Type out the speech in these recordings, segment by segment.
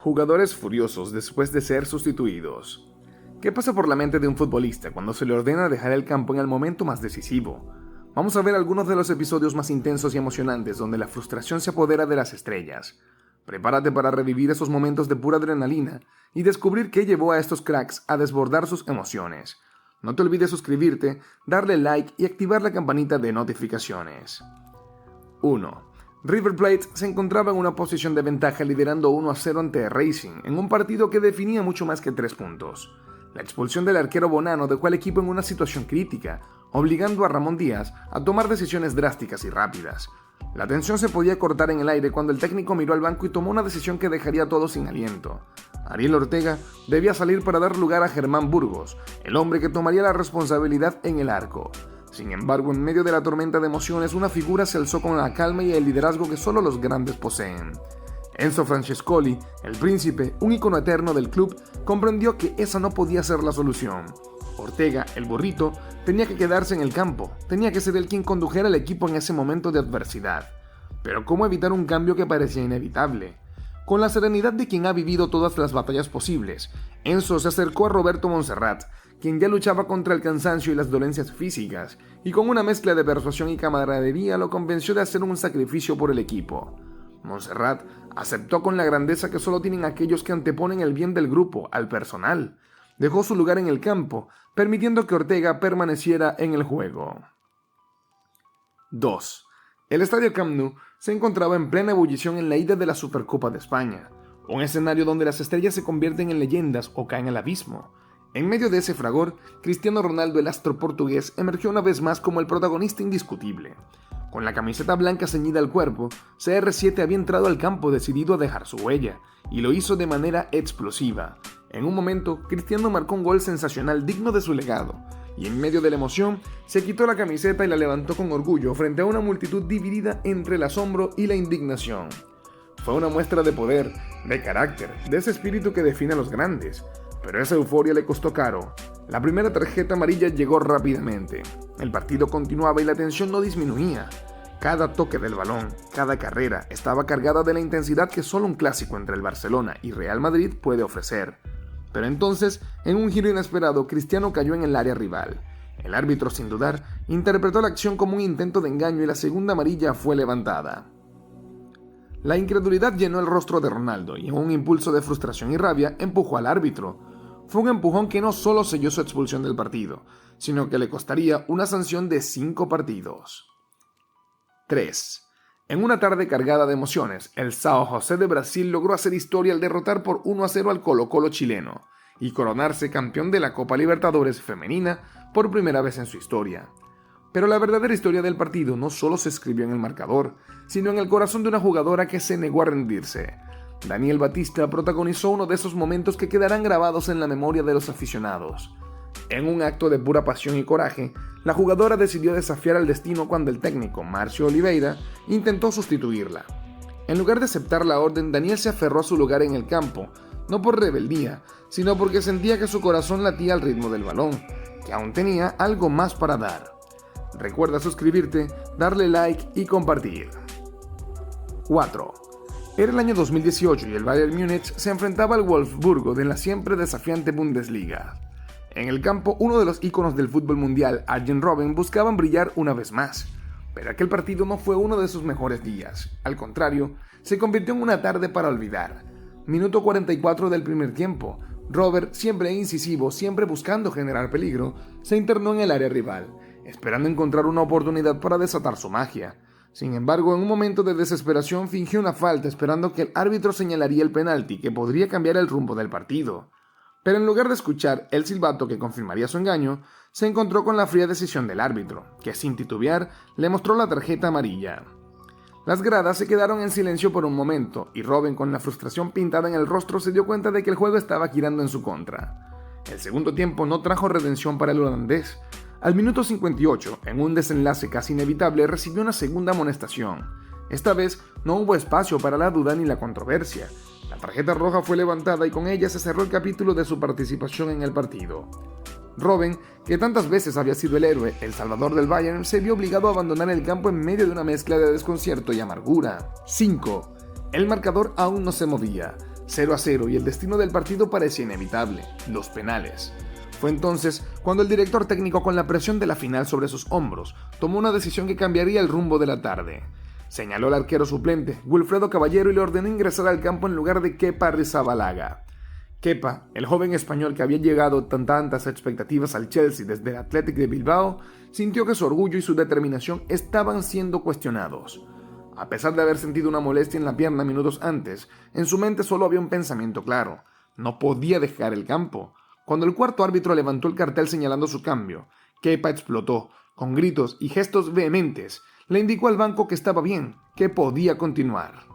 Jugadores furiosos después de ser sustituidos. ¿Qué pasa por la mente de un futbolista cuando se le ordena dejar el campo en el momento más decisivo? Vamos a ver algunos de los episodios más intensos y emocionantes donde la frustración se apodera de las estrellas. Prepárate para revivir esos momentos de pura adrenalina y descubrir qué llevó a estos cracks a desbordar sus emociones. No te olvides suscribirte, darle like y activar la campanita de notificaciones. 1. River Plate se encontraba en una posición de ventaja liderando 1-0 ante Racing en un partido que definía mucho más que 3 puntos. La expulsión del arquero Bonano dejó al equipo en una situación crítica, obligando a Ramón Díaz a tomar decisiones drásticas y rápidas. La tensión se podía cortar en el aire cuando el técnico miró al banco y tomó una decisión que dejaría a todos sin aliento. Ariel Ortega debía salir para dar lugar a Germán Burgos, el hombre que tomaría la responsabilidad en el arco. Sin embargo, en medio de la tormenta de emociones, una figura se alzó con la calma y el liderazgo que solo los grandes poseen. Enzo Francescoli, el príncipe, un ícono eterno del club, comprendió que esa no podía ser la solución. Ortega, el burrito, tenía que quedarse en el campo, tenía que ser él quien condujera al equipo en ese momento de adversidad. Pero ¿cómo evitar un cambio que parecía inevitable? Con la serenidad de quien ha vivido todas las batallas posibles, Enzo se acercó a Roberto Montserrat, quien ya luchaba contra el cansancio y las dolencias físicas, y con una mezcla de persuasión y camaradería lo convenció de hacer un sacrificio por el equipo. Montserrat aceptó con la grandeza que solo tienen aquellos que anteponen el bien del grupo al personal. Dejó su lugar en el campo, permitiendo que Ortega permaneciera en el juego. 2. El estadio Camp Nou se encontraba en plena ebullición en la ida de la Supercopa de España, un escenario donde las estrellas se convierten en leyendas o caen al abismo. En medio de ese fragor, Cristiano Ronaldo, el astro portugués, emergió una vez más como el protagonista indiscutible. Con la camiseta blanca ceñida al cuerpo, CR7 había entrado al campo decidido a dejar su huella, y lo hizo de manera explosiva. En un momento, Cristiano marcó un gol sensacional digno de su legado, y en medio de la emoción, se quitó la camiseta y la levantó con orgullo frente a una multitud dividida entre el asombro y la indignación. Fue una muestra de poder, de carácter, de ese espíritu que define a los grandes. Pero esa euforia le costó caro. La primera tarjeta amarilla llegó rápidamente. El partido continuaba y la tensión no disminuía. Cada toque del balón, cada carrera, estaba cargada de la intensidad que solo un clásico entre el Barcelona y Real Madrid puede ofrecer. Pero entonces, en un giro inesperado, Cristiano cayó en el área rival. El árbitro, sin dudar, interpretó la acción como un intento de engaño y la segunda amarilla fue levantada. La incredulidad llenó el rostro de Ronaldo y en un impulso de frustración y rabia empujó al árbitro. Fue un empujón que no solo selló su expulsión del partido, sino que le costaría una sanción de 5 partidos. 3. En una tarde cargada de emociones, el São José de Brasil logró hacer historia al derrotar por 1-0 al Colo-Colo chileno y coronarse campeón de la Copa Libertadores femenina por primera vez en su historia. Pero la verdadera historia del partido no solo se escribió en el marcador, sino en el corazón de una jugadora que se negó a rendirse. Daniel Batista protagonizó uno de esos momentos que quedarán grabados en la memoria de los aficionados. En un acto de pura pasión y coraje, la jugadora decidió desafiar al destino cuando el técnico, Márcio Oliveira, intentó sustituirla. En lugar de aceptar la orden, Daniel se aferró a su lugar en el campo, no por rebeldía, sino porque sentía que su corazón latía al ritmo del balón, que aún tenía algo más para dar. Recuerda suscribirte, darle like y compartir. 4. Era el año 2018 y el Bayern Múnich se enfrentaba al Wolfsburgo de la siempre desafiante Bundesliga. En el campo, uno de los íconos del fútbol mundial, Arjen Robben, buscaban brillar una vez más. Pero aquel partido no fue uno de sus mejores días. Al contrario, se convirtió en una tarde para olvidar. Minuto 44 del primer tiempo. Robben, siempre incisivo, siempre buscando generar peligro, se internó en el área rival, esperando encontrar una oportunidad para desatar su magia. Sin embargo, en un momento de desesperación fingió una falta esperando que el árbitro señalaría el penalti que podría cambiar el rumbo del partido. Pero en lugar de escuchar el silbato que confirmaría su engaño, se encontró con la fría decisión del árbitro, que sin titubear le mostró la tarjeta amarilla. Las gradas se quedaron en silencio por un momento y Robben, con la frustración pintada en el rostro, se dio cuenta de que el juego estaba girando en su contra. El segundo tiempo no trajo redención para el holandés. Al minuto 58, en un desenlace casi inevitable, recibió una segunda amonestación. Esta vez no hubo espacio para la duda ni la controversia. La tarjeta roja fue levantada y con ella se cerró el capítulo de su participación en el partido. Robben, que tantas veces había sido el héroe, el salvador del Bayern, se vio obligado a abandonar el campo en medio de una mezcla de desconcierto y amargura. 5. El marcador aún no se movía. 0-0 y el destino del partido parecía inevitable, los penales. Fue entonces cuando el director técnico, con la presión de la final sobre sus hombros, tomó una decisión que cambiaría el rumbo de la tarde. Señaló al arquero suplente, Wilfredo Caballero, y le ordenó ingresar al campo en lugar de Kepa Arrizabalaga. Kepa, el joven español que había llegado con tantas expectativas al Chelsea desde el Athletic de Bilbao, sintió que su orgullo y su determinación estaban siendo cuestionados. A pesar de haber sentido una molestia en la pierna minutos antes, en su mente solo había un pensamiento claro: no podía dejar el campo. Cuando el cuarto árbitro levantó el cartel señalando su cambio, Kepa explotó. Con gritos y gestos vehementes, le indicó al banco que estaba bien, que podía continuar.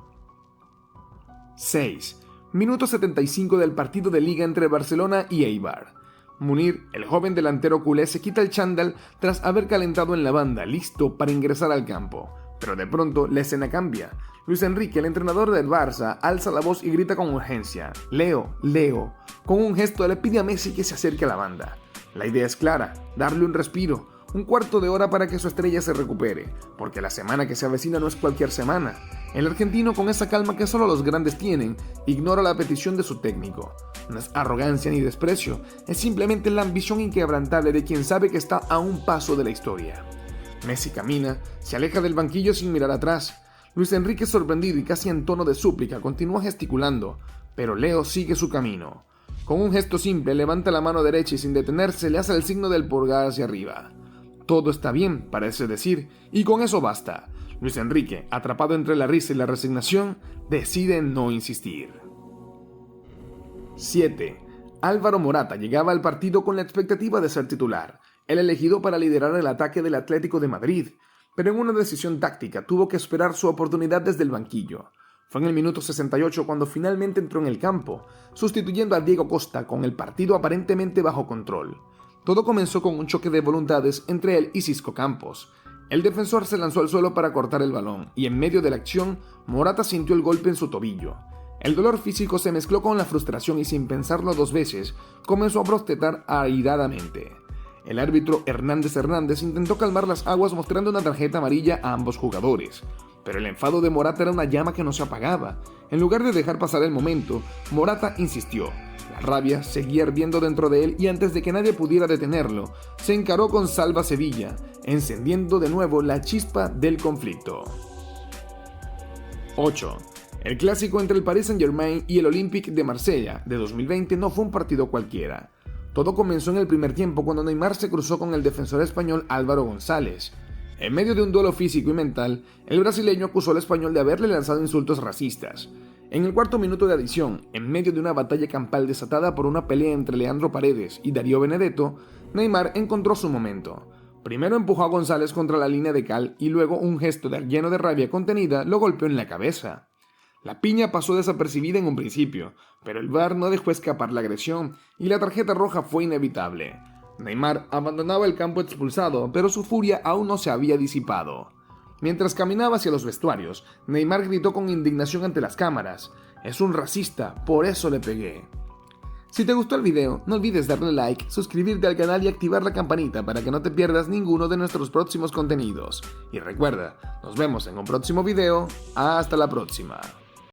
6. Minuto 75 del partido de liga entre Barcelona y Eibar. Munir, el joven delantero culé, se quita el chándal tras haber calentado en la banda, listo para ingresar al campo. Pero de pronto la escena cambia. Luis Enrique, el entrenador del Barça, alza la voz y grita con urgencia: Leo, Leo. Con un gesto le pide a Messi que se acerque a la banda. La idea es clara: darle un respiro, un cuarto de hora para que su estrella se recupere, porque la semana que se avecina no es cualquier semana. El argentino, con esa calma que solo los grandes tienen, ignora la petición de su técnico. No es arrogancia ni desprecio, es simplemente la ambición inquebrantable de quien sabe que está a un paso de la historia. Messi camina, se aleja del banquillo sin mirar atrás. Luis Enrique, sorprendido y casi en tono de súplica, continúa gesticulando, pero Leo sigue su camino. Con un gesto simple, levanta la mano derecha y sin detenerse le hace el signo del pulgar hacia arriba. Todo está bien, parece decir, y con eso basta. Luis Enrique, atrapado entre la risa y la resignación, decide no insistir. 7. Álvaro Morata llegaba al partido con la expectativa de ser titular, el elegido para liderar el ataque del Atlético de Madrid, pero en una decisión táctica tuvo que esperar su oportunidad desde el banquillo. Fue en el minuto 68 cuando finalmente entró en el campo, sustituyendo a Diego Costa con el partido aparentemente bajo control. Todo comenzó con un choque de voluntades entre él y Xisco Campos. El defensor se lanzó al suelo para cortar el balón y en medio de la acción, Morata sintió el golpe en su tobillo. El dolor físico se mezcló con la frustración y, sin pensarlo dos veces, comenzó a protestar airadamente. El árbitro Hernández intentó calmar las aguas mostrando una tarjeta amarilla a ambos jugadores, pero el enfado de Morata era una llama que no se apagaba. En lugar de dejar pasar el momento, Morata insistió. La rabia seguía hirviendo dentro de él y antes de que nadie pudiera detenerlo, se encaró con Salva Sevilla, encendiendo de nuevo la chispa del conflicto. 8. El clásico entre el Paris Saint-Germain y el Olympique de Marsella de 2020 no fue un partido cualquiera. Todo comenzó en el primer tiempo cuando Neymar se cruzó con el defensor español Álvaro González. En medio de un duelo físico y mental, el brasileño acusó al español de haberle lanzado insultos racistas. En el cuarto minuto de adición, en medio de una batalla campal desatada por una pelea entre Leandro Paredes y Darío Benedetto, Neymar encontró su momento. Primero empujó a González contra la línea de cal y luego un gesto lleno de rabia contenida lo golpeó en la cabeza. La piña pasó desapercibida en un principio, pero el VAR no dejó escapar la agresión y la tarjeta roja fue inevitable. Neymar abandonaba el campo expulsado, pero su furia aún no se había disipado. Mientras caminaba hacia los vestuarios, Neymar gritó con indignación ante las cámaras: «Es un racista, por eso le pegué». Si te gustó el video, no olvides darle like, suscribirte al canal y activar la campanita para que no te pierdas ninguno de nuestros próximos contenidos. Y recuerda, nos vemos en un próximo video. Hasta la próxima.